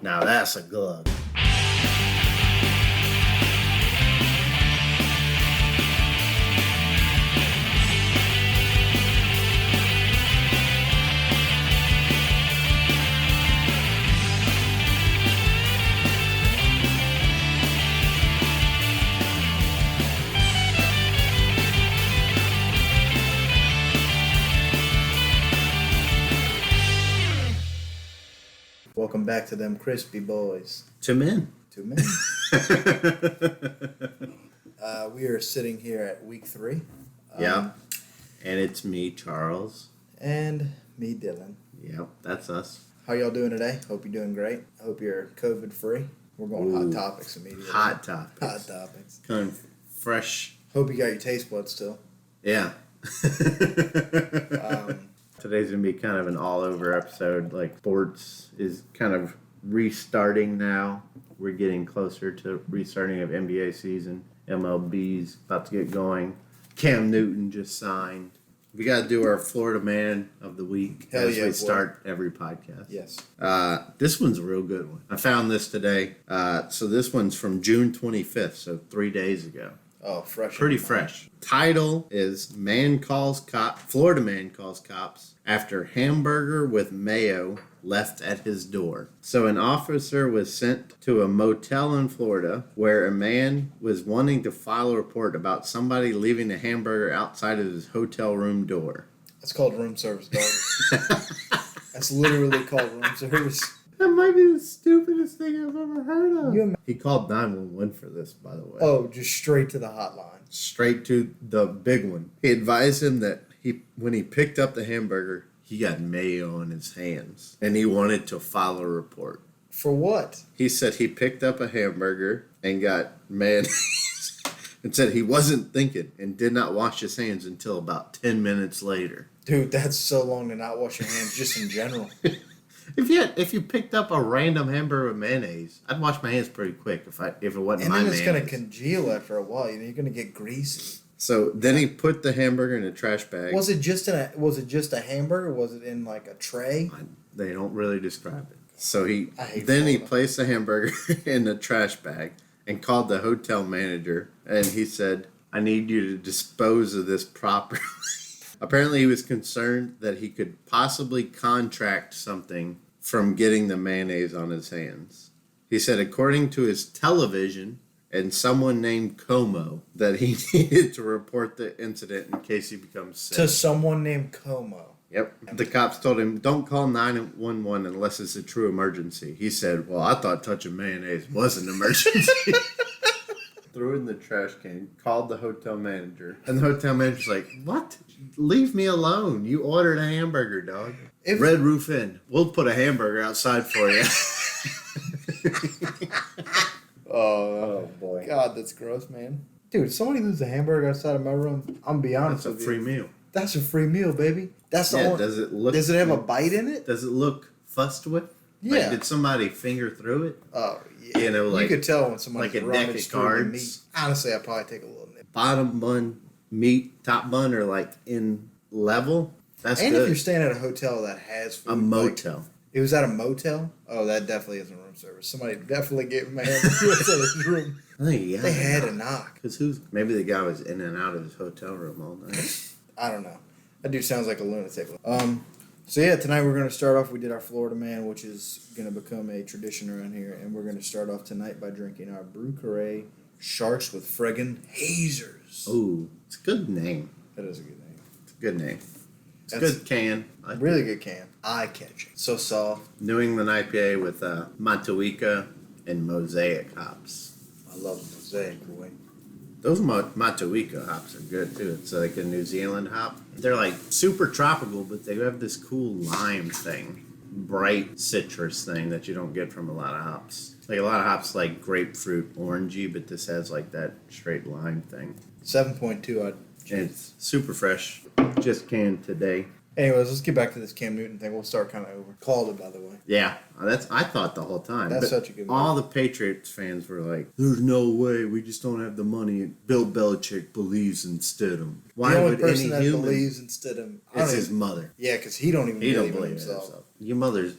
Now that's a glove. Welcome back to them crispy boys. Two men. We are sitting here at week 3. Yeah. And it's me, Charles. And me, Dylan. Yep, that's us. How y'all doing today? Hope you're doing great. Hope you're COVID free. We're going hot topics immediately. Hot topics. Hot topics. Kind of fresh. Hope you got your taste buds still. Yeah. Today's going to be kind of an all-over episode. Like, sports is kind of restarting now. We're getting closer to restarting of NBA season. MLB's about to get going. Cam Newton just signed. We got to do our Florida Man of the Week as we start every podcast. Yes. This one's a real good one. I found this today. So this one's from June 25th, so 3 days ago. Oh, fresh. Pretty fresh. Title is Florida man calls cops after hamburger with mayo left at his door. So an officer was sent to a motel in Florida where a man was wanting to file a report about somebody leaving a hamburger outside of his hotel room door. That's called room service, dog. That's literally called room service. That might be the stupidest thing I've ever heard of. He called 911 for this, by the way. Oh, just straight to the hotline. Straight to the big one. He advised him that when he picked up the hamburger, he got mayo on his hands. And he wanted to file a report. For what? He said he picked up a hamburger and got mayonnaise and said he wasn't thinking and did not wash his hands until about 10 minutes later. Dude, that's so long to not wash your hands just in general. If you picked up a random hamburger with mayonnaise, I'd wash my hands pretty quick if it wasn't and my mayonnaise. And then it's going to congeal after a while. You're going to get greasy. So then he put the hamburger in a trash bag. Was it just a hamburger? Was it in like a tray? They don't really describe it. So he placed the hamburger in the trash bag and called the hotel manager, and he said, "I need you to dispose of this properly." Apparently, he was concerned that he could possibly contract something from getting the mayonnaise on his hands. He said, according to his television and someone named Como, that he needed to report the incident in case he becomes sick. To someone named Como. Yep. The cops told him, don't call 911 unless it's a true emergency. He said, well, I thought touching mayonnaise was an emergency. Threw it in the trash can, called the hotel manager. And the hotel manager's like, what? Leave me alone. You ordered a hamburger, dog. Red Roof Inn. We'll put a hamburger outside for you. Oh, boy. God, that's gross, man. Dude, somebody leaves a hamburger outside of my room. I'm going to be honest with you. That's a free meal. That's a free meal, baby. That's the only... Does it have a bite in it? Does it look fussed with? Yeah. Like, did somebody finger through it? Oh, yeah. You know, like... You could tell when somebody's like a deck of cards. Meat. Honestly, I'd probably take a little nip. Bottom bun, meat, top bun are like in level. That's and good. If you're staying at a hotel that has food... A motel. Like, it was at a motel? Oh, that definitely isn't room service. Somebody definitely gave him a hamburger outside his room. I think they had a knock. Because maybe the guy was in and out of his hotel room all night. I don't know. That dude sounds like a lunatic. So yeah, tonight we're going to start off. We did our Florida Man, which is going to become a tradition around here, and we're going to start off tonight by drinking our Brew Carré Sharks with friggin' Hazers. Oh, it's a good name. That is a good name. It's a good name. It's a good can. Really good can. Eye-catching. So soft. New England IPA with Matuika and Mosaic hops. I love Mosaic, boy. Those Matuika hops are good, too. It's like a New Zealand hop. They're like super tropical, but they have this cool lime thing. Bright citrus thing that you don't get from a lot of hops. Like a lot of hops like grapefruit, orangey, but this has like that straight lime thing. 7.2. And it's super fresh. Just canned today. Anyways, let's get back to this Cam Newton thing. We'll start kind of over. Called it, by the way. Yeah, I thought the whole time. That's such a good all the Patriots fans were like, there's no way. We just don't have the money. Bill Belichick believes in Stidham. Why the only would person any that human believes in Stidham is his mother. Yeah, because he don't even believe in himself. Your mother's,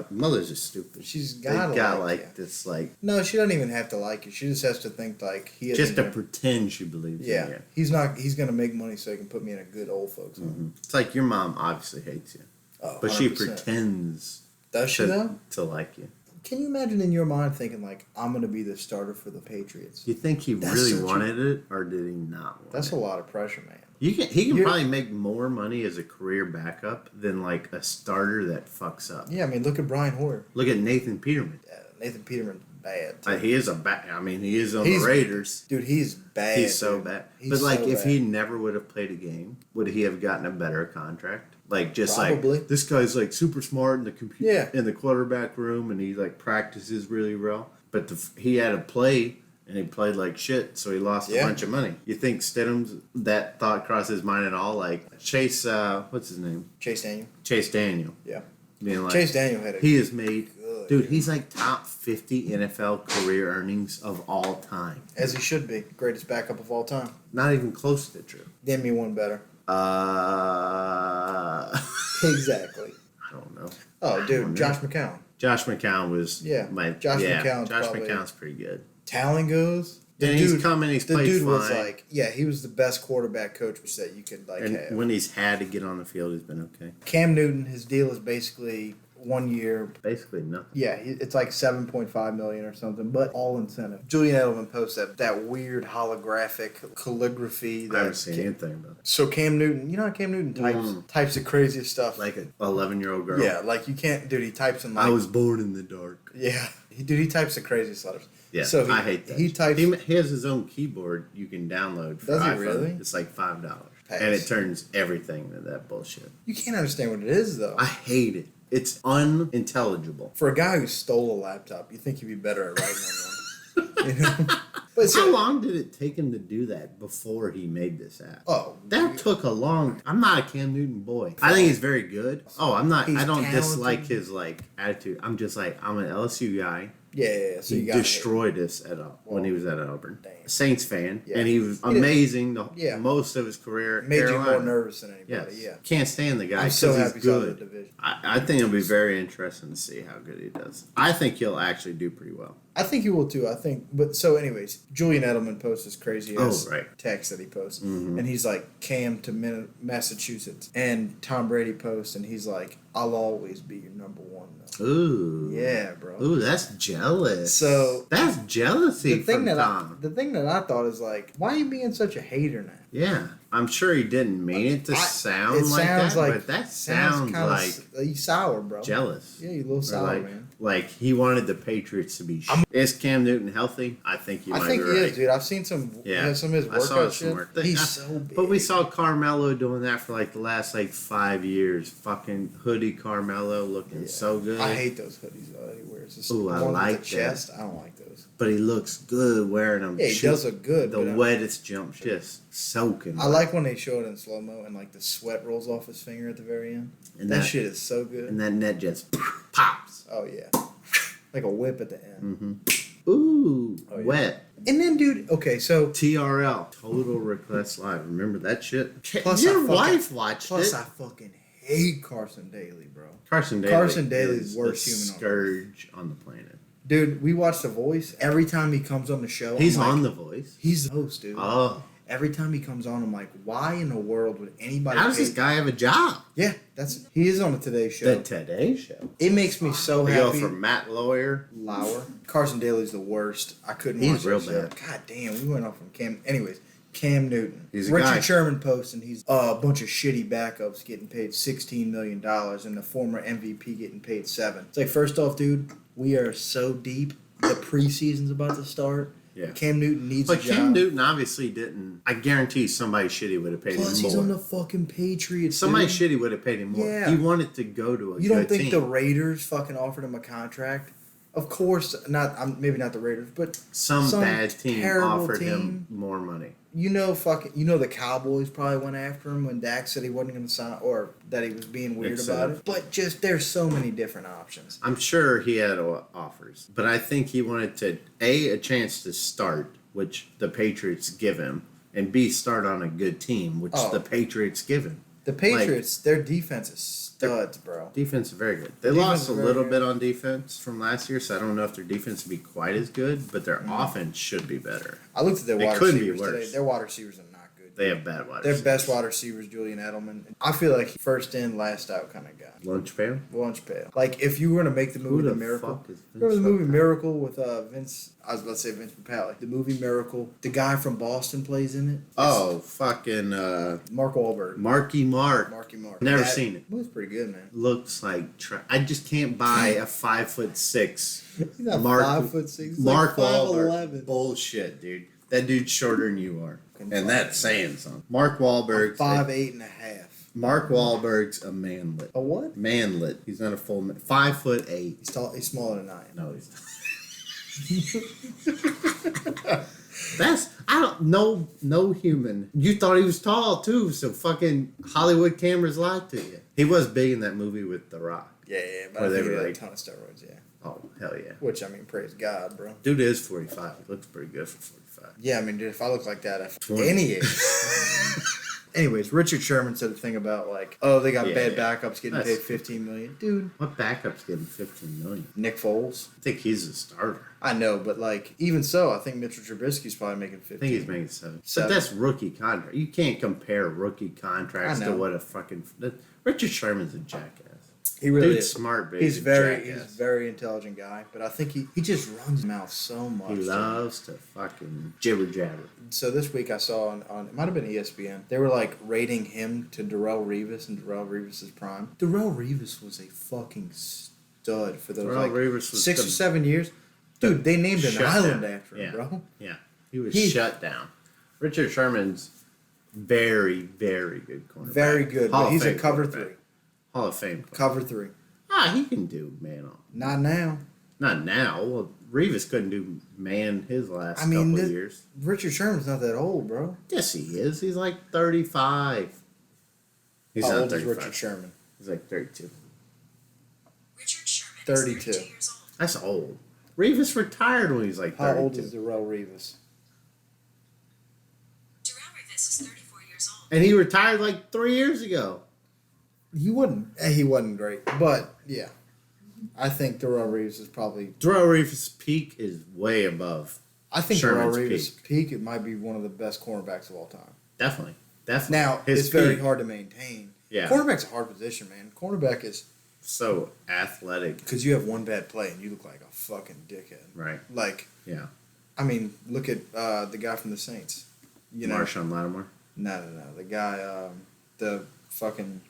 mothers are stupid. She's They gotta got like like you. this, like No, she doesn't even have to like you. She just has to think like he isn't just to gonna- pretend she believes Yeah, in you. he's not. He's gonna make money so he can put me in a good old folks home. It's like your mom obviously hates you, Oh, but she 100%. pretends Does she though? to like you. Can you imagine in your mind thinking like, I'm gonna be the starter for the Patriots? You think he That's really such a- wanted it, or did he not want That's it? a lot of pressure, man. He can You're- probably make more money as a career backup than like a starter that fucks up. Yeah, I mean, look at Brian Hoyer. Look at Nathan Peterman. Nathan Peterman's bad. Too. He is a bad. I mean, he is on He's- the Raiders. Dude, he's bad. He's so dude. bad. He's But like, so if bad. he never would have played a game, would he have gotten a better contract? Like, just Probably. like this guy's like super smart in the computer, Yeah. in the quarterback room, and he like practices really well. But he had to play, and he played like shit, so he lost a Yeah. bunch of money. You think Stidham's that thought crossed his mind at all? Like Chase, what's his name? Chase Daniel. Chase Daniel. Yeah. Being like, Chase Daniel had a he has made. good. Dude, he's like top 50 NFL career earnings of all time. As he should be, greatest backup of all time. Not even close to true. Name me one better. I Exactly. don't know. Oh, don't dude, know. Josh McCown. Josh McCown was Yeah, my Josh McCown's Josh probably- McCown's pretty good. Talent goes. The And dude, he's come and he's the played dude fine. was like, yeah, he was the best quarterback coach that you could like and have. when he's had to get on the field, he's been okay. Cam Newton, his deal is basically 1 year. Basically nothing. Yeah, it's like 7.5 million or something, but all incentive. Julian Edelman posted that weird holographic calligraphy. I haven't That seen anything about it. So Cam Newton, you know how Cam Newton types the craziest stuff. Like an 11-year-old girl. Yeah, like you can't, dude. He types in like I was born in the dark. yeah, he types the craziest letters. Yeah, So I hate that. He types. He has his own keyboard you can download for Does he iPhone. really? It's like $5. Pass. And it turns everything into that bullshit. You can't understand what it is though. I hate it. It's unintelligible. For a guy who stole a laptop, you think he'd be better at writing on one. You know? But How long did it take him to do that before he made this app? Oh, That took a long. I'm not a Cam Newton boy. I think he's very good. Oh, I'm not. He's I don't talented. dislike his like attitude. I'm just like I'm an LSU guy. yeah. So He you got destroyed us at when he was at Auburn. Damn. Saints fan, Yeah. and he was He did- amazing. Yeah. Most of his career. at made you Carolina. more nervous than anybody. Yes. Yeah. Can't stand the guy I'm because so he's happy he's out of the good. division. I think it'll be very interesting to see how good he does. I think he'll actually do pretty well. I think he will too. I think, but so anyways, Julian Edelman posts this crazy ass right. text that he posts, Mhm. and he's like Cam to Massachusetts, and Tom Brady posts, and he's like, "I'll always be your number one." Though. Ooh. Yeah, bro. Ooh, that's jealous. So- that's jealousy The thing from that Tom. the thing that I thought is like, why are you being such a hater now? Yeah, I'm sure he didn't mean it to sound It like sounds that, like but that sounds kinda like you sour, bro. jealous. Yeah, you a little Or sour, like, man. like he wanted the Patriots to be. Is Cam Newton healthy? I think you I might think be he right. is, dude. I've seen some. Yeah. Some of his I saw workout some shit. work. He's I- so big. But we saw Carmelo doing that for like the last like 5 years. Fucking hoodie Carmelo looking Yeah. so good. I hate those hoodies that he wears. Just Ooh, the I ones with like the that. chest. I don't like those. But he looks good wearing them. Yeah, he Shoot, does look good. The but I- wettest jump, just soaking. I like when they show it in slow mo and like the sweat rolls off his finger at the very end. and That shit is so and good. that net just pops. Oh yeah, like a whip at the end. Mm-hmm. Ooh, Oh, yeah. wet. And then, dude. Okay, so TRL, Total Request Live. Remember that shit? Plus, Your I fucking- wife watched plus it. I fucking hate Carson Daly, bro. Carson Daly. Carson Daly's is worst the human on scourge on the planet. Dude, we watch The Voice. Every time he comes on the show, He's I'm like, on The Voice. He's the host, dude. Oh, Every time he comes on, I'm like, why in the world would anybody? how does pay- this guy have a job? Yeah, he is on the Today Show. The Today Show. It makes me so We go happy. from Matt Lawyer. Lauer. Carson Daly's the worst. I couldn't He's watch real that show. bad. God damn, we went off from Cam. Anyways, Cam Newton. He's a Richard guy. Sherman posts, and he's a bunch of shitty backups getting paid $16 million, and the former MVP getting paid $7 million. It's like, first off, dude, we are so deep. The preseason's about to start. Yeah. Cam Newton needs But a job. Cam Newton obviously didn't. I guarantee somebody shitty would have paid Plus, him he's on more. the fucking Patriots. Somebody dude. shitty would have paid him more. Yeah. He wanted to go to a You good don't think team. the Raiders fucking offered him a contract? Of course not. Maybe not the Raiders, but some bad team terrible offered him team. more money. the Cowboys probably went after him when Dak said he wasn't going to sign, or that he was being weird about it. But just there's so many different options. I'm sure he had offers, but I think he wanted to a chance to start, which the Patriots give him, and B start on a good team, which Oh. the Patriots give him. The Patriots, their defense is studs, bro. Defense is very good. They Defense lost is a very little good. bit on defense from last year, so I don't know if their defense will be quite as good, but their Mm. offense should be better. I looked at their It wide could be receivers today. worse. Their wide receivers are not good. They have bad wide Their receivers. best wide receivers, Julian Edelman. I feel like first in, last out kind of guy. Lunch pail? Lunch pail. Like if you were to make the Who movie the The Miracle. fuck is Vince Remember the movie Papale? Miracle with Vince? I was about to say Vince Papale. The movie Miracle. The guy from Boston plays in it. Oh, fucking Mark Wahlberg. Marky Mark. Marky Mark. Never That seen it. was pretty good, man. Looks like I just can't buy a 5'6" He's not Mark 5'6". He's Mark like Wahlberg. 5'11". Bullshit, dude. That dude's shorter than you are, and that's saying something. Mark Wahlberg's 5'8.5". Mark Wahlberg's a manlet. A what? Manlet. He's not a full man. 5'8". He's tall. He's smaller than I am. No, he's not. That's I don't no human. You thought he was tall too, so fucking Hollywood cameras lied to you. He was big in that movie with The Rock. Yeah, but Or I they think he were had a like- ton of steroids. Yeah. Oh hell yeah. Which I mean, praise God, bro. Dude is 45. He looks pretty good for 45. Yeah, I mean, dude, if I look like that at 20. any age. Anyways, Richard Sherman said a thing about like, oh, they got Yeah, bad yeah. backups getting That's- paid $15 million. Dude, What backup's getting 15 million? Nick Foles. I think he's a starter. I know, but like, even so, I think Mitchell Trubisky's probably making 15. I think he's making 7. But Seven. that's rookie contract. You can't compare rookie contracts I to know. what a fucking Richard Sherman's a jackass. He really Dude's is. smart, but He's a very jackass. intelligent guy, but I think he just runs his mouth so much. He dude. loves to fucking jibber jabber. So this week I saw on it might have been ESPN. They were like rating him to Darrell Revis and Darrell Revis's prime. Darrell Revis was a fucking stud for those Darrell like Revis was 6 the- or 7 years. Dude, they named an Shut island down. after him, Yeah. bro. Yeah, he was He- shut down. Richard Sherman's very, very good cornerback. Very good, Hall but of he's a Fame cover quarterback. 3. Hall of Fame. player. Cover 3. He can do man on. Not now. Not now. Well, Revis couldn't do man his last I mean, couple this- years. Richard Sherman's not that old, bro. Yes, he is. He's like 35. He's How not old is 35. Richard Sherman? He's like 32. Richard Sherman 32. is 32 years old. That's old. Revis retired when he was like 32. How old is Darrell Revis? Darrell Revis is 34 years old. And he retired like 3 years ago. He wasn't great, but yeah. I think Darrell Revis is probably Darrell Revis' peak is way above. I think Sherman's Darrell Revis' peak it might be one of the best cornerbacks of all time. Definitely. Definitely. Now His it's very peak. hard to maintain. Yeah. Cornerback's a hard position, man. Cornerback is So athletic. because you have one bad play and you look like a fucking dickhead. Right. Like, Yeah. I mean, look at the guy from the Saints. You know, Marshawn Lattimore. no, the guy, the fucking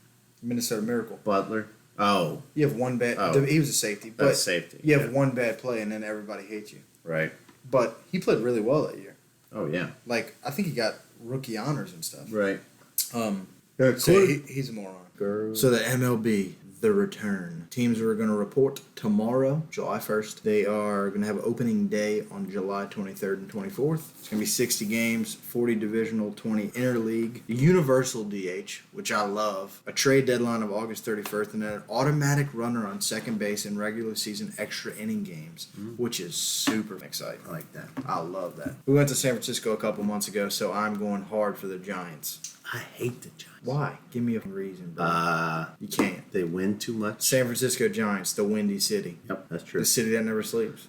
Minnesota Miracle. Butler. Oh, You have one bad. Oh. He was a safety, but that's safety. you have one bad play and then everybody hates you. Right. But he played really well that year. Oh, yeah. Like, I think he got rookie honors and stuff. Right. So he's a moron. Girl. So the MLB, the return. Teams are going to report tomorrow, July 1st. They are going to have opening day on July 23rd and 24th. It's going to be 60 games, 40 divisional, 20 interleague, universal DH, which I love, a trade deadline of August 31st, and then an automatic runner on second base in regular season extra inning games, which is super exciting. I like that. I love that. We went to San Francisco a couple months ago, so I'm going hard for the Giants. I hate the Giants. Why? Give me a reason, bro. You can't. They win too much. San Francisco Giants, the Windy City. Yep, that's true. The city that never sleeps.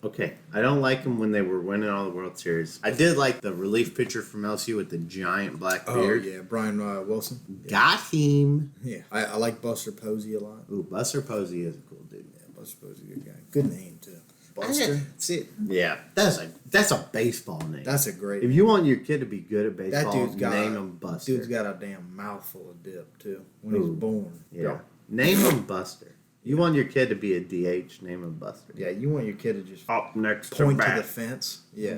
Okay. I don't like them when they were winning all the World Series. I did like the relief pitcher from LSU with the giant black beard. yeah, Brian Wilson. Got him. Yeah, I like Buster Posey a lot. Ooh, Buster Posey is a cool dude. Yeah, Buster Posey, good guy. Good name too. Buster. See, yeah, that's a baseball name. That's a great. If you want your kid to be good at that baseball, dude's got name him Buster. Dude's got a damn mouthful of dip too when he's Ooh. born. Yeah. Name him Buster. You want your kid to be a DH, name him Buster. Yeah, you want your kid to just Up next point to the fence. Yeah.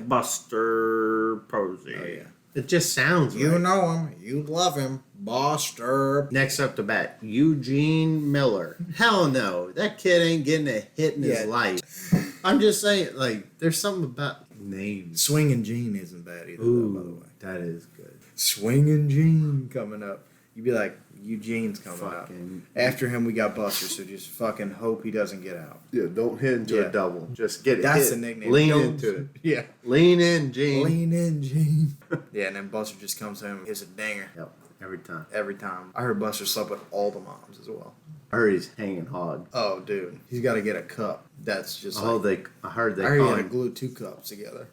Buster Posey. Oh yeah. It just sounds You right. know him. You love him. Buster. Next up to bat, Eugene Miller. Hell no. That kid ain't getting a hit in his Yeah. life. I'm just saying, like, there's something about names. Swinging Gene isn't bad either, though, by the Ooh, way. that is good. Swinging Gene coming up. You'd be like, Eugene's coming up. Fucking. After him, we got Buster, so just fucking hope he doesn't get out. Yeah, don't hit into Yeah. a double. Just get it. That's hit. the nickname. Lean Don't- into it. Yeah. Lean in, Gene. Lean in, Gene. Yeah, and then Buster just comes home and hits a dinger. Yep. every time. Every time. I heard Buster slept with all the moms as well. I heard he's hanging hog. Oh, dude. He's got to get a cup. That's just I heard they I call heard he had to him. glue 2 cups together.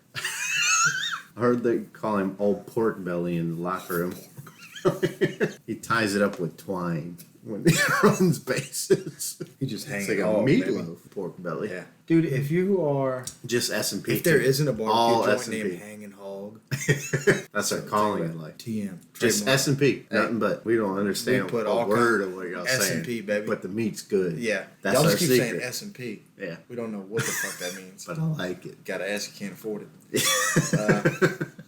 I heard they call him Old Pork Belly in the locker room. He ties it up with twine when he runs bases. He just It's hanging like a hog, meatloaf baby. pork belly. Yeah. Dude, if you are... Just S&P. If there isn't a all barbecue joint S&P. named Hanging Hog... That's our calling it, like. TM. Just Trademark. S&P. Nothing but. We don't understand We put a all word of what y'all saying. S&P, baby. But the meat's good. Yeah. That's Y'all our just keep secret. saying S&P. Yeah. We don't know what the fuck that means. But I like it. Gotta ask, you can't afford it.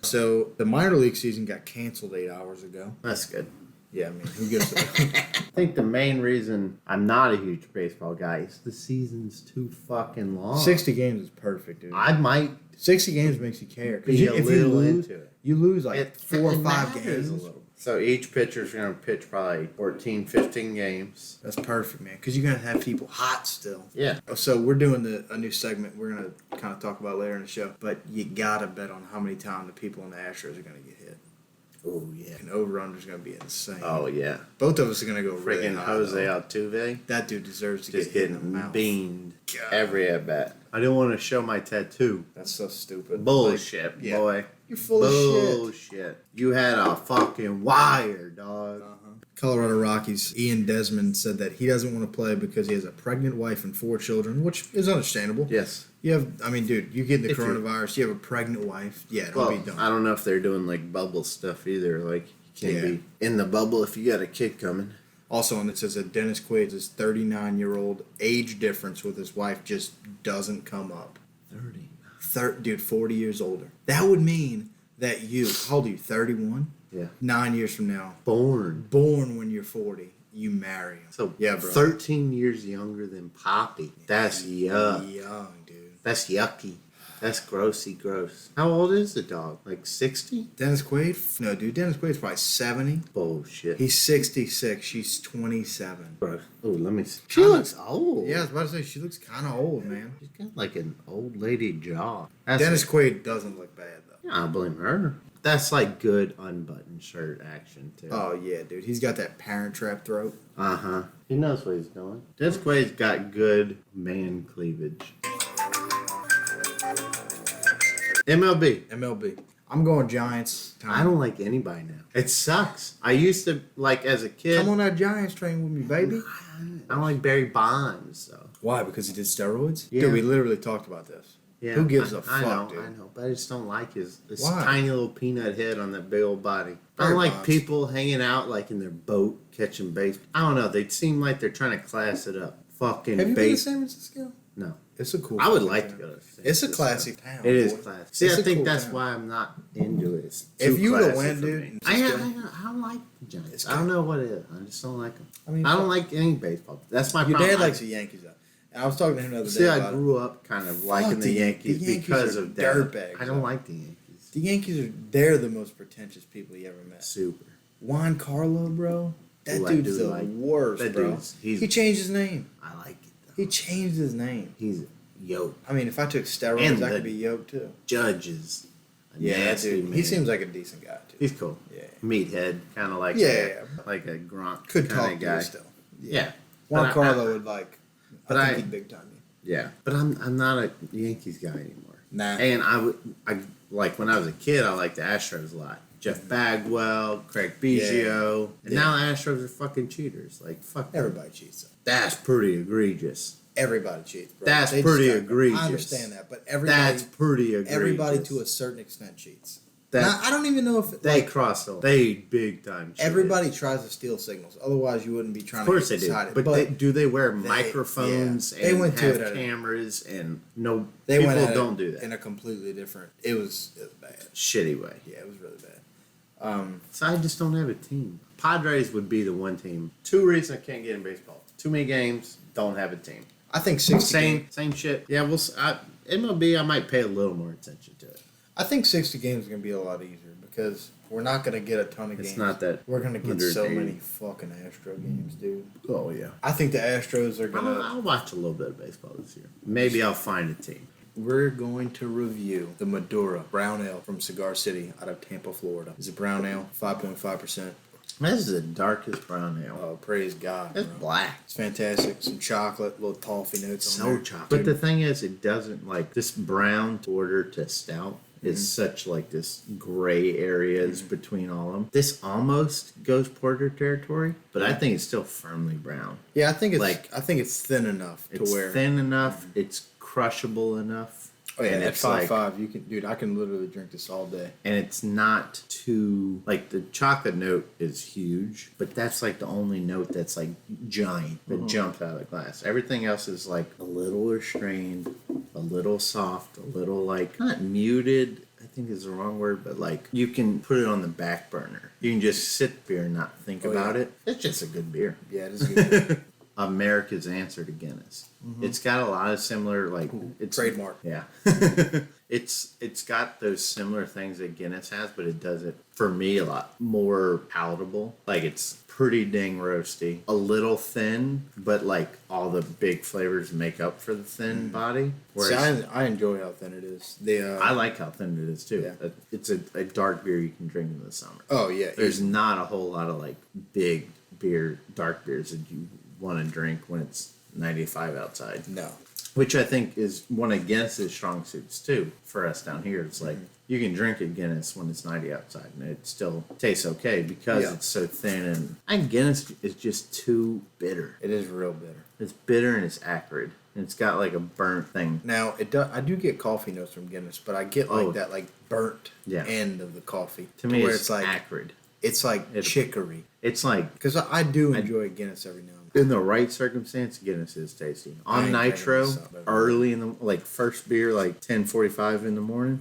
So, the minor league season got canceled 8 hours ago. That's good. Yeah, I mean, who gives a... I think the main reason I'm not a huge baseball guy is the season's too fucking long. 60 games is perfect, dude. I might 60 games makes you care. be Because a if you little lose, into it. you lose like It 4 or 5 matters games. a little. So each pitcher's going to pitch probably 14, 15 games. That's perfect, man. Because you're going to have people hot still. Yeah. So we're doing a new segment we're going to kind of talk about later in the show. But you got to bet on how many times the people in the Astros are going to get hit. Oh, yeah. And over-under is going to be insane. Oh, yeah. Both of us are going to go really Freaking high, Jose though. Altuve. That dude deserves to Just get hit in the getting mouth. beamed God. every at bat. I didn't want to show my tattoo. That's so stupid. Bullshit, Like, yeah. boy. You're full of shit. Bullshit. You had a fucking wire, dog. Colorado Rockies, Ian Desmond said that he doesn't want to play because he has a pregnant wife and 4 children, which is understandable. Yes. You have, I mean, dude, you get the If you're- coronavirus, you have a pregnant wife. Yeah, it'll Well, be done. I don't know if they're doing like bubble stuff either. Like, you can't Yeah. be in the bubble if you got a kid coming. Also, and it says that Dennis Quaid's 39-year-old age difference with his wife just doesn't come up. 30. Dude, 40 years older. That would mean that you, how old are you, 31? Yeah. 9 years from now, Born. born when you're 40, you marry him. So, yeah, bro. 13 years younger than Poppy. That's yuck. Young, dude. That's yucky. That's grossy gross. How old is the dog? Like 60? Dennis Quaid? No, dude, Dennis Quaid's probably 70. Bullshit. He's 66. She's 27. Oh, let me see. She looks old. Yeah, I was about to say, she looks kind of old, man. She's got like an old lady jaw. That's Dennis Quaid doesn't look bad, though. I don't blame her. That's like good unbuttoned shirt action, too. Oh, yeah, dude. He's got that Parent Trap throat. Uh-huh. He knows what he's doing. Dennis Quaid's got good man cleavage. MLB. MLB. I'm going Giants. I don't like anybody now. It sucks. I used to, like, as a kid. Come on that Giants train with me, baby. I don't like Barry Bonds, though. Why? Because he did steroids? Yeah. Dude, we literally talked about this. Yeah, Who gives a I fuck, know, dude? I know, but I just don't like his Why? tiny little peanut head on that big old body. I Barry don't like Bonds. people hanging out like in their boat catching base. I don't know. They seem like they're trying to class it up. Fucking Have you been to base. San Francisco? No, It's a cool. I would fucking like to town. go to. San It's a Francisco. classy town. It is boy. classy. See, It's I a think cool that's town. why I'm not into it. It's If too you would've classy went, for dude, me. and I just don't like the Giants. It's I don't know what it is. I just don't like them. I mean, I don't like any baseball. That's my Your problem. dad likes the Yankees, though. And I was talking to him the other See, day I about it. grew up kind of liking the the Yankees, Yankees because are of that. dirtbags, I don't though. like the Yankees. The Yankees they're the most pretentious people you ever met. Super. Juan Carlo, bro. That Ooh, I dude's do the like- worst, that bro. dude's- He changed his name. I like it though. He changed his name. He's yoked. I mean, if I took steroids, And I the- could be yoked too. Judges. A Yeah, nasty dude. man. He seems like a decent guy too. He's cool. Yeah. Meathead, kind of like Yeah. like a Gronk Could kind talk of to guy. you still. Yeah. Juan But I- Carlo would like. but I think I- he'd big time you. Yeah, but I'm not a Yankees guy anymore. Nah. And I like when I was a kid, I liked the Astros a lot. Jeff Bagwell, Craig Biggio, and Yeah. now the Astros are fucking cheaters. Like fuck them. Everybody cheats. Though. That's pretty egregious. Everybody cheats, bro. That's They just pretty got- egregious. I understand that, but everybody, That's pretty egregious. everybody to a certain extent cheats. That- Now, I don't even know if They like, cross the they big time. cheated. everybody tries to steal signals. Otherwise, you wouldn't be trying Of course to they get do. excited. But do they wear they- microphones yeah. They and went to have it at a- cameras and no they people went at don't it do that. in a completely different. It was bad. Shitty way. Yeah, it was really bad. So I just don't have a team. Padres would be the one team. 2 reasons I can't get in baseball. Too many games, don't have a team. I think 60 games, Same shit. Yeah, MLB, I might pay a little more attention to it. I think 60 games is going to be a lot easier because we're not going to get a ton of It's games. not that. We're going to get so 180. many fucking Astro games, dude. Oh yeah. I think the Astros are going to. I'll watch a little bit of baseball this year. Maybe I'll find a team. We're going to review the Madura Brown Ale from Cigar City out of Tampa, Florida. It's a brown ale, 5.5%. This is the darkest brown ale. Oh, praise God. It's bro. black. It's fantastic. Some chocolate, little toffee notes. on So there. chocolate. But the thing is, it doesn't like this brown order to stout is such like this gray areas between all of them. This almost goes porter territory, but I think it's still firmly brown. Yeah, I think it's Like, I think it's thin enough to It's where. thin enough. It's crushable enough. Oh yeah, and at it's 5.5, you can, dude. I can literally drink this all day. And it's not too like the chocolate note is huge, but that's like the only note that's like giant that jumps out of the glass. Everything else is like a little restrained, a little soft, a little like not muted. I think is the wrong word, but like you can put it on the back burner. You can just sip beer and not think Oh, about yeah. it. It's just a good beer. Yeah, it is good. America's answer to Guinness. It's got a lot of similar like it's Trademark. Yeah. it's got those similar things that Guinness has, but it does it for me a lot more palatable. Like it's pretty dang roasty, a little thin, but like all the big flavors make up for the thin body. See, Whereas I enjoy how thin it is. The I like how thin it is too. Yeah. It's a dark beer you can drink in the summer. oh yeah, There's not a whole lot of like big beer, dark beers that you want to drink when it's 95 outside. no. Which I think is one of Guinness's strong suits too for us down here. It's like you can drink a Guinness when it's 90 outside and it still tastes okay because Yeah. it's so thin. And I think Guinness is just too bitter. It is real bitter. It's bitter and it's acrid. And it's got like a burnt thing. Now it does. I do get coffee notes from Guinness, but I get like Oh. that like burnt Yeah. end of the coffee. To me, where it's like acrid. it's like It- chicory. It's like Because I do enjoy Guinness every now and then. in the right circumstance, Guinness is tasty. I On ain't drinking nitro, this up, but- early in the like first beer, like 10:45 in the morning.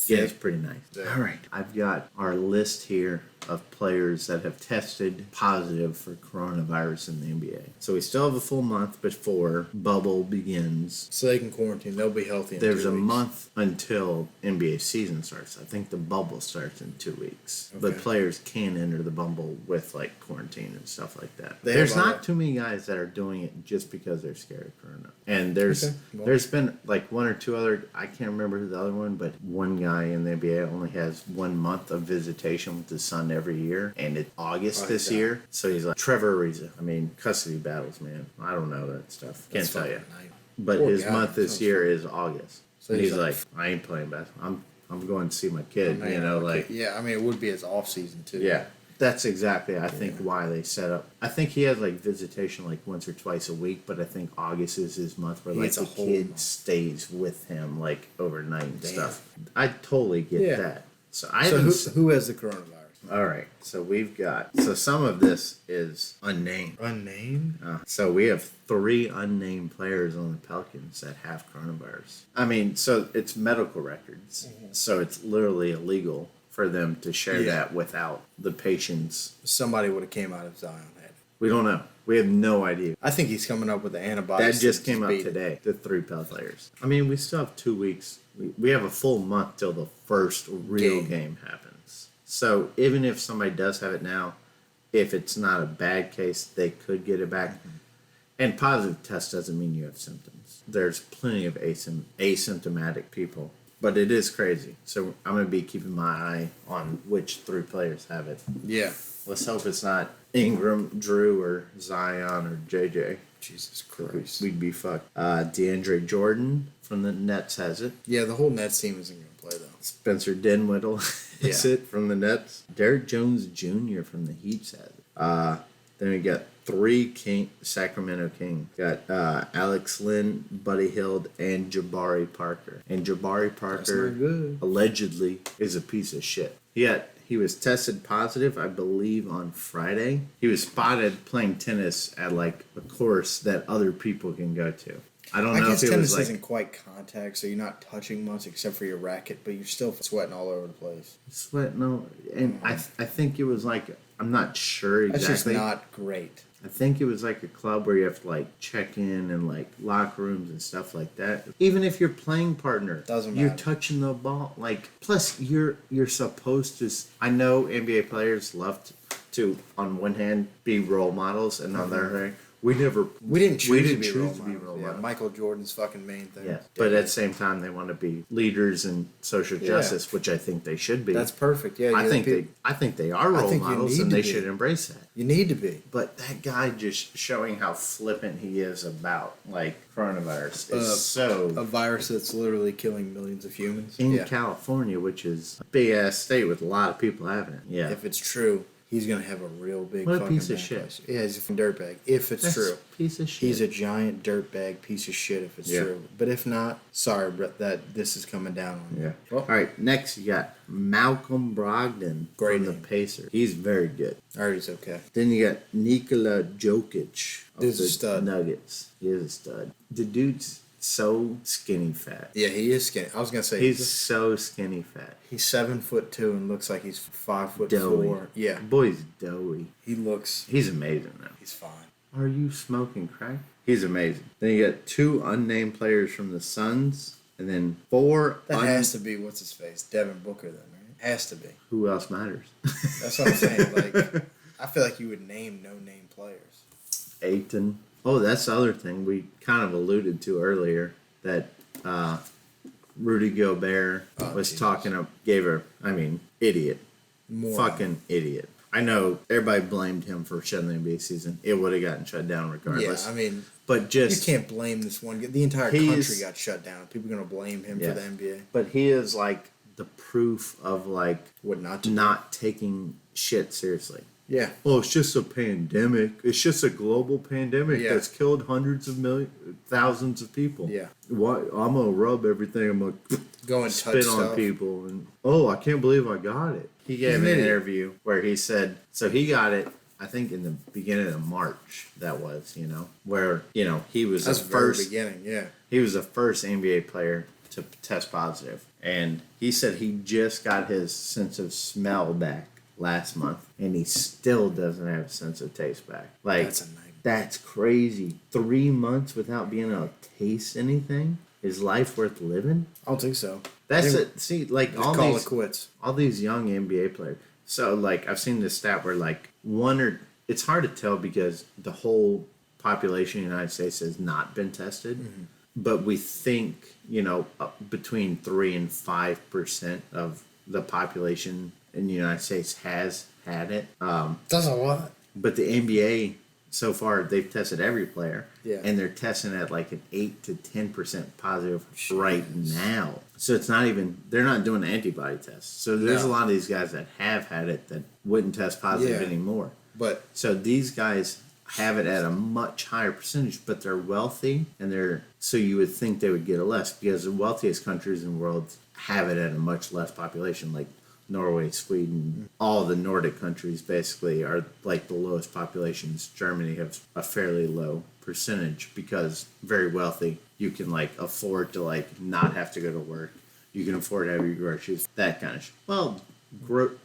Yeah, it's pretty nice. Yeah. All right, I've got our list here of players that have tested positive for coronavirus in the NBA. So we still have a full month before bubble begins. So they can quarantine. They'll be healthy. In There's 2 a weeks. month until NBA season starts. I think the bubble starts in 2 weeks. But Okay. players can enter the bubble with like quarantine and stuff like that. They There's have all not that. too many guys that are doing it just because they're scared of corona. And there's Okay. Well. there's been like one or two other, I can't remember who the other one, but one guy in the NBA only has 1 month of visitation with his son every year, and it's August Oh, this he's year. So he's like Trevor Ariza. I mean, custody battles, man. I don't know that stuff. Can't That's tell you. fucking nice. But Poor his guy. month this Sounds year is August. So And he's he's like, like- I ain't playing basketball. I'm going to see my kid. You know, like yeah. I mean, it would be his off season too. yeah. That's exactly I think why they set up. I think he has like visitation like once or twice a week, but I think August is his month where He like gets the a whole kid month. stays with him like overnight and Damn. stuff. I totally get Yeah. that. So I So haven't. who has the coronavirus? All right. So we've got. So some of this is unnamed. Unnamed. So we have 3 unnamed players on the Pelicans that have coronavirus. I mean, so it's medical records. So it's literally illegal for them to share Yeah. that without the patient's. Somebody would have came out of Zion head. We don't know. We have no idea. I think he's coming up with the antibiotics. That just to came out beat it. today. The 3 players. I mean, we still have 2 weeks. We have a full month till the first real game happens. So even if somebody does have it now, if it's not a bad case, they could get it back. And positive test doesn't mean you have symptoms. There's plenty of asymptomatic people. But it is crazy. So I'm going to be keeping my eye on which 3 players have it. Yeah. Let's hope it's not Ingram, Drew, or Zion, or JJ. Jesus Christ. We'd be fucked. DeAndre Jordan from the Nets has it. Yeah, the whole Nets team isn't going to play though. Spencer Dinwiddie has Yeah. it from the Nets. Derek Jones Jr. from the Heat has it. Then we got 3 Sacramento Kings. Got Alex Lynn, Buddy Hield, and Jabari Parker. And Jabari Parker not good. allegedly is a piece of shit. He was tested positive, I believe, on Friday. He was spotted playing tennis at like a course that other people can go to. I don't I know guess if it tennis was like isn't quite contact, so you're not touching much except for your racket, but you're still sweating all over the place. sweat. No, and I think it was like I'm not sure That's exactly. just not great. I think it was like a club where you have to like check in and like locker rooms and stuff like that. Even if your playing partner, Doesn't you're matter. touching the ball. Like plus you're supposed to. I know NBA players love to on one hand be role models and on the other hand we didn't We didn't choose to be choose role to be models. role Yeah, want. Michael Jordan's fucking main thing. Yeah, but at the same time, they want to be leaders in social justice, which I think they should be. That's perfect. Yeah, I think they are role think you models, need and to they be. should embrace that. you need to be. But that guy just showing how flippant he is about like coronavirus is A virus that's literally killing millions of humans. in Yeah. California, which is a big ass state with a lot of people having it. Yeah, If it's true, he's gonna have a real big What a fucking piece of shit. backlash. Yeah, he's a fucking dirtbag. If it's That's true. a piece of shit. He's a giant dirtbag piece of shit if it's Yeah. true. But if not, sorry, Brett, that this is coming down on you. Yeah. All right. Next, you got Malcolm Brogdon Great from the name. Pacers. He's very good. Alright, he's okay. Then you got Nikola Jokic of Dude's a the stud. Nuggets. He is a stud. The dude's so skinny fat. Yeah, he is skinny. I was gonna say He's so skinny fat. he's 7'2" and looks like he's 5'4". Doughy. Yeah, Boy's doughy. he looks. He's amazing though. He's fine. Are you smoking crack? He's amazing. Then you got 2 unnamed players from the Suns, and then 4. That has to be what's his face, Devin Booker. Then right? Has to be. Who else matters? That's what I'm saying. Like, I feel like you would name no-name players. Aiton. Oh, that's the other thing we kind of alluded to earlier that Rudy Gobert was Jesus. idiot. More Fucking idiot. I know everybody blamed him for shutting the NBA season. It would have gotten shut down regardless. Yeah, I mean, but you just can't blame this one. The entire He's- country got shut down. People are gonna blame him Yeah. for the NBA. but he is like the proof of like What not to do. not taking shit seriously. Yeah, Oh, it's just a pandemic. It's just a global pandemic Yeah. that's killed hundreds of thousands of people. yeah. What? I'm gonna rub everything. I'm gonna Go and touch spit on stuff. people, and I can't believe I got it. He He's gave an an idiot. interview where he said, so he got it. I think in the beginning of March, where he was That's the the very first. beginning. Yeah, He was the first NBA player to test positive, and he said he just got his sense of smell back last month, and he still doesn't have a sense of taste back. Like that's a nightmare. that's crazy. 3 months without being able to taste anything. Is life worth living? I don't think so. That's They- it. See, like Just call it all these young NBA players. So like I've seen this stat where like it's hard to tell because the whole population in the United States has not been tested. Mm-hmm. But we think, between 3 and 5% of the population in the United States has had it. That's a lot. But the NBA so far they've tested every player, Yeah. and they're testing at like an 8 to 10% positive right now. So it's not even they're not doing the antibody test. So there's No. a lot of these guys that have had it that wouldn't test positive Yeah. anymore. But So these guys have it at a much higher percentage, but they're wealthy and so you would think they would get a less because the wealthiest countries in the world have it at a much less population, like Norway, Sweden, all the Nordic countries basically are like the lowest populations. Germany has a fairly low percentage because very wealthy. You can like afford to like not have to go to work. You can afford to have your groceries, that kind of shit. Well,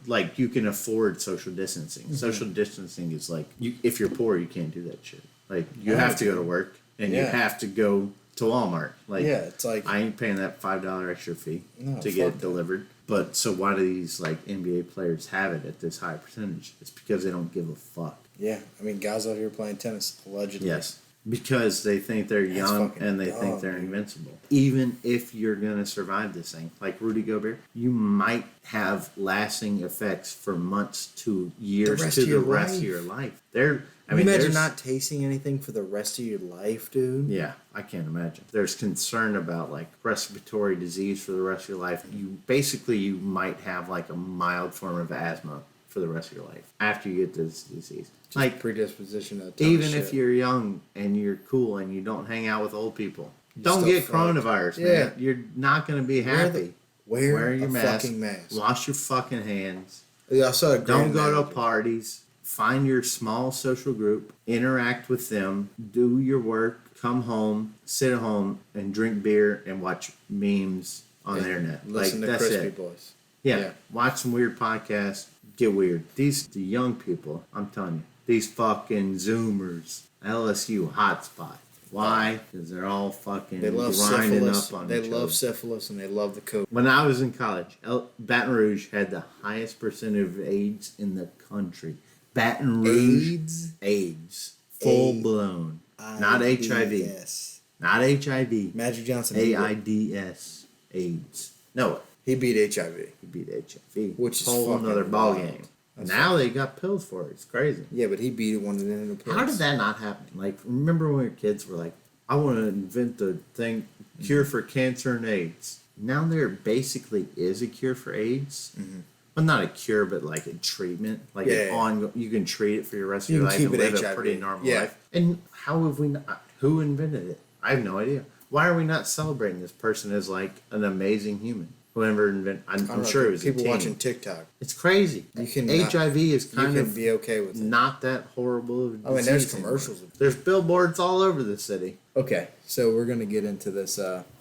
like you can afford social distancing. Social distancing is like if you're poor, you can't do that shit. Like you have to go to work and you Yeah. have to go to Walmart. Like yeah, it's like I ain't paying that $5 extra fee No, to fuck get it that. delivered. But so why do these like NBA players have it at this high percentage? It's because they don't give a fuck. yeah. I mean, guys out here playing tennis allegedly. Yes. Because they think they're That's young fucking and they dumb, think they're dude. invincible. Even if you're going to survive this thing, like Rudy Gobert, you might have lasting effects for months to years rest to of the your rest life. of your life. I Can mean, you imagine there's- not tasting anything for the rest of your life, dude? Yeah, I can't imagine. There's concern about like respiratory disease for the rest of your life. You might have like a mild form of asthma for the rest of your life after you get this disease. Just Like predisposition to a ton of even if shit. you're young and you're cool and you don't hang out with old people, don't still get fucked. coronavirus, Yeah. man. You're not going to be Wear happy. wear your a mask. fucking mask. Wash your fucking hands. Yeah, I saw a Don't great go to analogy. parties. Find your small social group, interact with them, do your work, come home, sit at home, and drink beer and watch memes on the And internet. Listen like to that's Crispy it. Boys. Yeah. Yeah. Watch some weird podcasts. Get weird. The young people, I'm telling you, these fucking Zoomers, LSU hotspot. Why? Because they're all fucking They love grinding syphilis. up on They each love other. syphilis and they love the coke. When I was in college, Baton Rouge had the highest percentage of AIDS in the country. Baton Rouge. AIDS? AIDS. Full blown. Not HIV. Yes. Not HIV. Magic Johnson. AIDS. AIDS. No, He beat HIV. he beat HIV. Which is whole fucking another ball wild. game. That's Now they got pills for it. It's crazy. Yeah, but he beat it when it ended up. How did that not happen? Like, remember when we were kids were like, I want to invent the thing, cure for cancer and AIDS. Now there basically is a cure for AIDS. Mhm. Well, not a cure, but like a treatment. Like you can treat it for your rest of You your can life keep and it live a HIV. pretty normal Yeah. life. And how have we not, who invented it? I have no idea. Why are we not celebrating this person as like an amazing human? Whoever invented, I don't I'm know, sure it was people a teen. watching TikTok. It's crazy. You can HIV is You kind can of be okay with it. not that horrible of a I mean, there's disease anymore. commercials. There's billboards all over the city. Okay, so we're gonna get into this.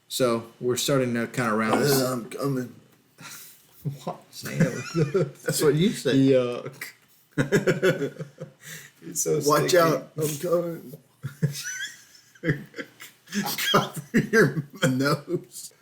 So we're starting to kind of round this. I'm coming. What? Sam? That's what you said. Yuck. It's so Watch sticky. out, I'm coming. Cover your nose.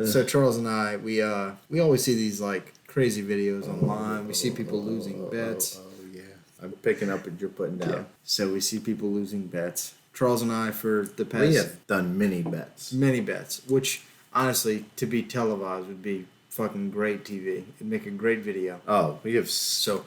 So Charles and I, we always see these like crazy videos online. We see people losing bets. Oh, yeah. I'm picking up what you're putting down. Yeah. So we see people losing bets. Charles and I, for the past We have done many bets. many bets, which honestly, to be televised would be fucking great TV. It'd make a great video. Oh, we have. So,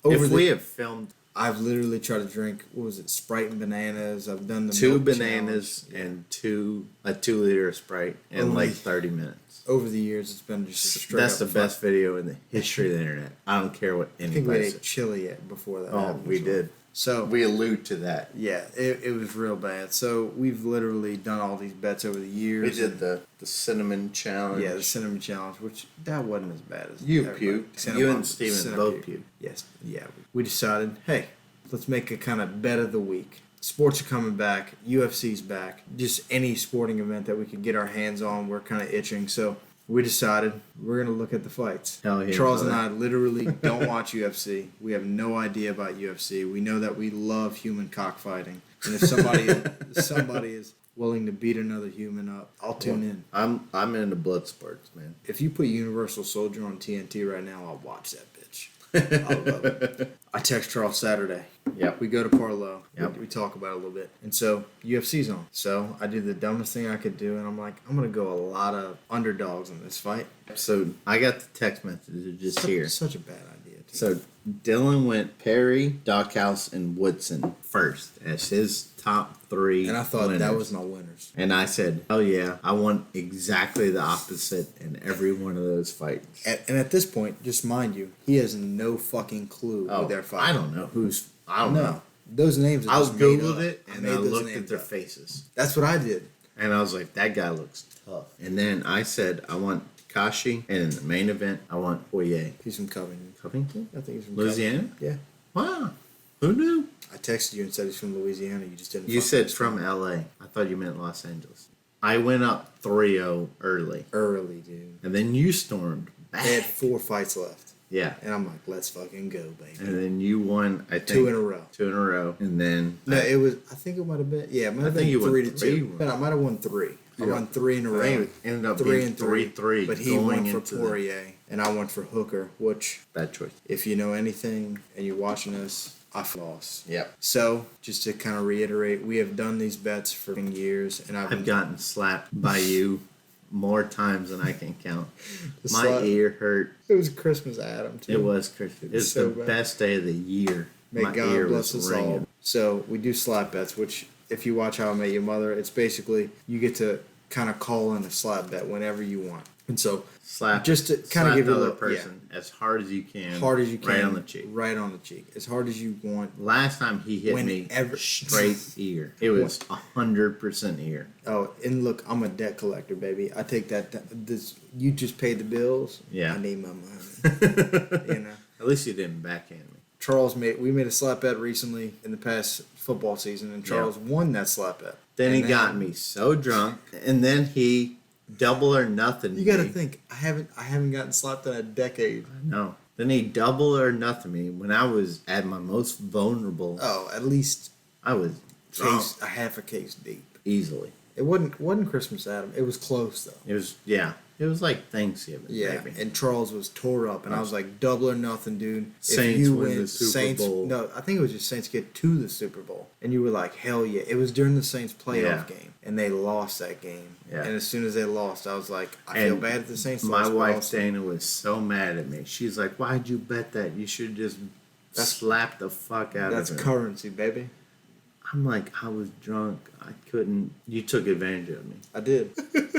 If we have filmed I've literally tried to drink. What was it? Sprite and bananas. I've done the 2 milk bananas challenge. and a 2 liter of Sprite in Only- like 30 minutes. Over the years, it's been just a straight That's up the fun. best video in the history of the internet. I don't care what I think we anybody ate says. chili before that. Oh, happened we as well. did. So We allude to that. yeah, it was real bad. So we've literally done all these bets over the years. We did the cinnamon challenge. Yeah, the cinnamon challenge, which that wasn't as bad as You everybody- puked. Cinnamon- You and Steven cinnamon both puke. puked. Yes, yeah. We decided, hey, let's make a kind of bet of the week. Sports are coming back. UFC's back. Just any sporting event that we could get our hands on, we're kind of itching. So we decided we're gonna look at the fights. Hell yeah, Charles and brother. I literally don't watch UFC. We have no idea about UFC. We know that we love human cockfighting, and if somebody is willing to beat another human up, I'll tune in. I'm into blood sports, man. If you put Universal Soldier on TNT right now, I'll watch that bitch. I love it. I text Charles Saturday. Yep. We go to Parlo. Yep. We talk about it a little bit. And so UFC's on. So I did the dumbest thing I could do, and I'm like, I'm gonna go a lot of underdogs in this fight. So I got the text message just here. Such a bad idea. Too. So Dylan went Perry, Dockhouse, and Woodson first as his top 3. and I thought that winners. was my winners. And I said, "Oh yeah, I want exactly the opposite in every one of those fights." And at this point, just mind you, he has no fucking clue who they're fighting. I don't know who's. I don't know. Those names. Are I just made googled up. it and made I those looked at names their up. faces, That's what I did. and I was like, "That guy looks tough." And then I said, "I want Kashi," and in the main event, I want Poirier. He's from Covington. Covington, I think he's from Louisiana. Yeah. Wow, who knew? I texted you and said he's from Louisiana. You just didn't. You fucking said respond. from LA. I thought you meant Los Angeles. I went up 3-0 early, Early, dude. and then you stormed back. They had 4 fights left, Yeah, and I'm like, let's fucking go, baby. and then you won. I think 2 in a row. 2 in a row, and then No, it was. I think it might have been. Yeah, it might have I think been you won 3 to 3. 2. No, I might have won 3. I Yeah. won 3 in a I row. think it ended up 3 being and 3. 3-3. But he going won for into the- Poirier, and I went for Hooker. Which, Bad choice. if you know anything and you're watching this, I lost. Yep. So, just to kind of reiterate, we have done these bets for years, and I've gotten slapped by you more times than I can count. The My slap- ear hurt. It was Christmas Adam too. It was Christmas. It's so the bad. best day of the year. May My God ear bless was us all. ringing. So we do slap bets, which if you watch How I Met Your Mother, it's basically you get to kind of call in a slap bet whenever you want. And so Slap. just to kind slap of give the you a other little person as hard as you can. hard as you can, Right on the cheek. right on the cheek, as hard as you want. Last time he hit me Whenever- straight ear. It was 100% ear. Oh, and look, I'm a debt collector, baby. I take that. This you just paid the bills. Yeah. I need my money. You know. At least you didn't backhand me. Charles we made a slap bet recently in the past football season, and Charles won that slap bet. Then he And got me so drunk, and then he double or nothing. You got to me. think. I haven't gotten slapped in a decade. No. Then he double or nothing me when I was at my most vulnerable. Oh, at least I was drunk a half a case deep. easily. It wasn't Christmas, Adam. It was close though. It was, yeah. It was like Thanksgiving. Yeah, maybe. and Charles was tore up, and I was like, double or nothing, dude. Saints if you win the Super Saints, Bowl. No, I think it was just Saints get to the Super Bowl, and you were like, hell yeah! It was during the Saints playoff game, and they lost that game. Yeah. And as soon as they lost, I was like, I feel And bad at the Saints. My lost, but wife also- Dana was so mad at me. She's like, "Why'd you bet that? You should just slap the fuck out That's of him." currency, baby. I'm like, I was drunk. I couldn't. You took advantage of me. I did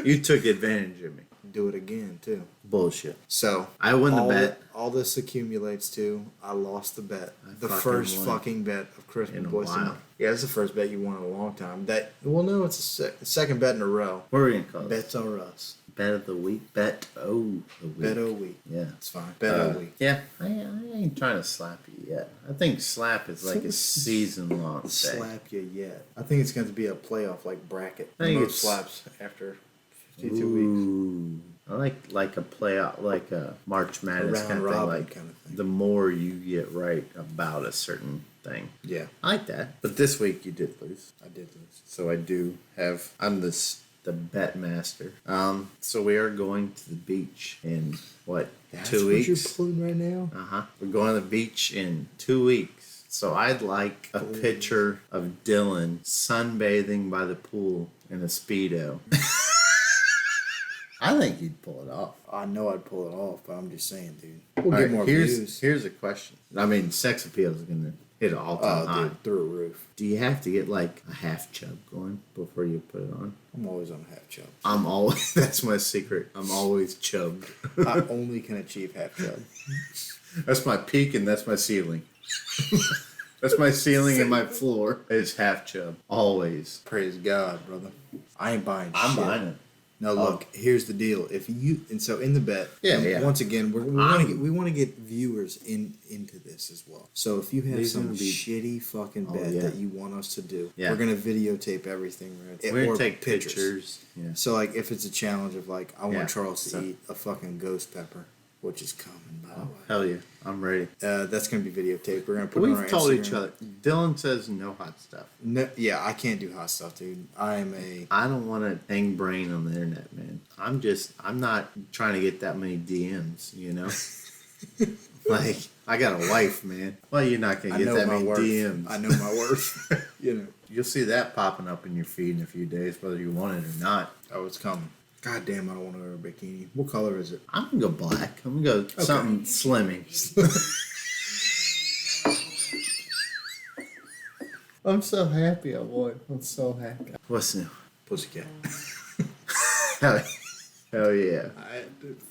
You took advantage of me. do it again too. Bullshit. So I won the all bet. All this accumulates to I lost the bet. I The fucking first won. fucking bet of Christmas In a Boys. while. Yeah, it's the first bet you won in a long time. That no, it's a second bet in a row. What are we gonna call it? Bets are us. Bet of the week. Bet the week. Bet a week. Yeah. It's fine. Bet a week. Yeah, I ain't trying to slap you yet. I think slap is like a season long thing. Slap you yet? I think it's going to be a playoff like bracket. I think Most it's- slaps after 52 weeks. Ooh. I like a playoff, like a March Madness Round kind of thing. robin Like kind of thing. the more you get right about a certain thing. Yeah, I like that. But this week you did lose. I did lose. So I do have. I'm the bet master. So we are going to the beach in what, That's 2 what weeks? you're pulling right now. We're going to the beach in 2 weeks. So I'd like a picture of Dylan sunbathing by the pool in a Speedo. I think you'd pull it off. I know I'd pull it off, but I'm just saying, dude. We'll All get right, more here's views. here's a question. I mean, sex appeal is going to hit an all-time high. Dude, through a roof. Do you have to get like a half chub going before you put it on? I'm always on half chub. I'm always, that's my secret. I'm always chubbed. I only can achieve half chub. That's my peak and that's my ceiling. That's my ceiling and my floor. It's half chub. Always. Praise God, brother. I ain't buying I'm shit. buying it. No, look. Here's the deal. If you and so in the bet, Yeah, and yeah. Once again, we want to get viewers into this as well. So if you have These some gonna be- shitty fucking Oh, bet yeah. that you want us to do, Yeah. we're gonna videotape everything. Right? We're Or gonna take pictures. Yeah. So like, if it's a challenge of like, I want Yeah, Charles to so- eat a fucking ghost pepper, which is coming by the way. Hell yeah. I'm ready. That's gonna be videotaped. We're gonna put it on our We've told each Instagram. other. Dylan says no hot stuff. No, yeah, I can't do hot stuff, dude. I am a I don't want to hang brain on the internet, man. I'm not trying to get that many DMs, you know? Like, I got a wife, man. Well, you're not going I to get know that my many worth. DMs. I know my worth. You know. You'll see that popping up in your feed in a few days, whether you want it or not. Oh, it's coming. God damn, I don't want to wear a bikini. What color is it? I'm going to go black. I'm going to go something slimming. I'm so happy I won. I'm so happy. What's new? Pussycat. Hell yeah.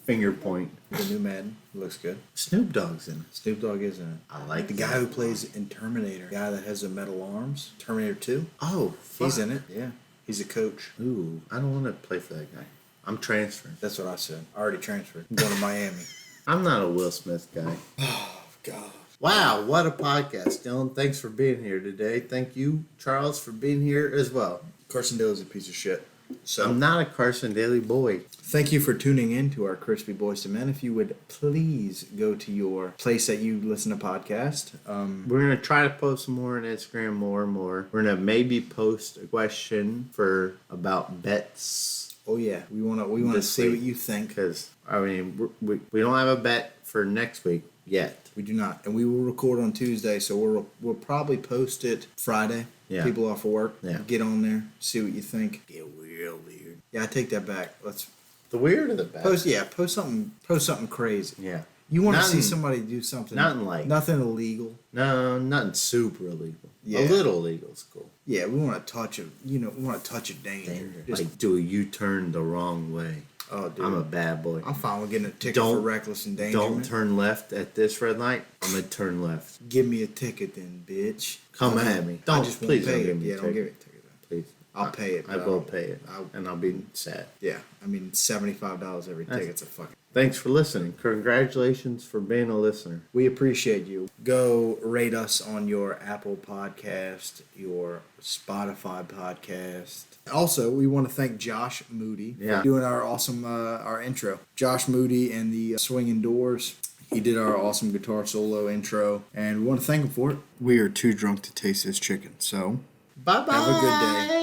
Finger point. The new Madden looks good. Snoop Dogg's in it. Snoop Dogg is in it. I like The guy who plays in Terminator, the guy that has the metal arms, Terminator 2, Oh, he's fuck. in it. Yeah. He's a coach. Ooh, I don't want to play for that guy. I'm transferring. That's what I said. I already transferred. I'm going to Miami. I'm not a Will Smith guy. Oh, God. Wow, what a podcast, Dylan. Thanks for being here today. Thank you, Charles, for being here as well. Carson Dill is a piece of shit. So, I'm not a Carson Daly boy. thank you for tuning in to our Crispy Boys to Men. If you would please go to your place that you listen to podcast. We're going to try to post some more on Instagram, more and more. We're going to maybe post a question for about bets. Oh yeah, we want to This see week. what you think. Because, I mean, we don't have a bet for next week yet. We do not, and we will record on Tuesday, so we'll probably post it Friday. Yeah. People off of work. Yeah. Get on there, see what you think. Get real weird. Yeah, I take that back. Let's The weird or the bet? post. Yeah, post something crazy. Yeah. You want to see Nothing- somebody do something? nothing like- nothing illegal. No, nothing super illegal. Yeah. A little illegal is cool. Yeah, we want to touch it. We want to touch a danger. Just- Like, do a U-turn the wrong way. oh, dude, I'm a bad boy. I'm fine with getting a ticket for Don't- reckless endangerment. Don't turn left at this red light. I'm gonna turn left. Give me a ticket then, bitch. Come I at me. I Don't- just won't please pay don't it. give me a Yeah, don't ticket. give me a ticket then. Please. I'll pay it. I but will pay it, I'll- and I'll be sad. Yeah, I mean $75 every That's- ticket's a fucking. Thanks for listening. Congratulations for being a listener. We appreciate you. Go rate us on your Apple Podcast, your Spotify podcast. Also, we want to thank Josh Moody Yeah. for doing our awesome our intro. Josh Moody and the Swinging Doors. He did our awesome guitar solo intro, and we want to thank him for it. We are too drunk to taste this chicken, so Bye bye. have a good day.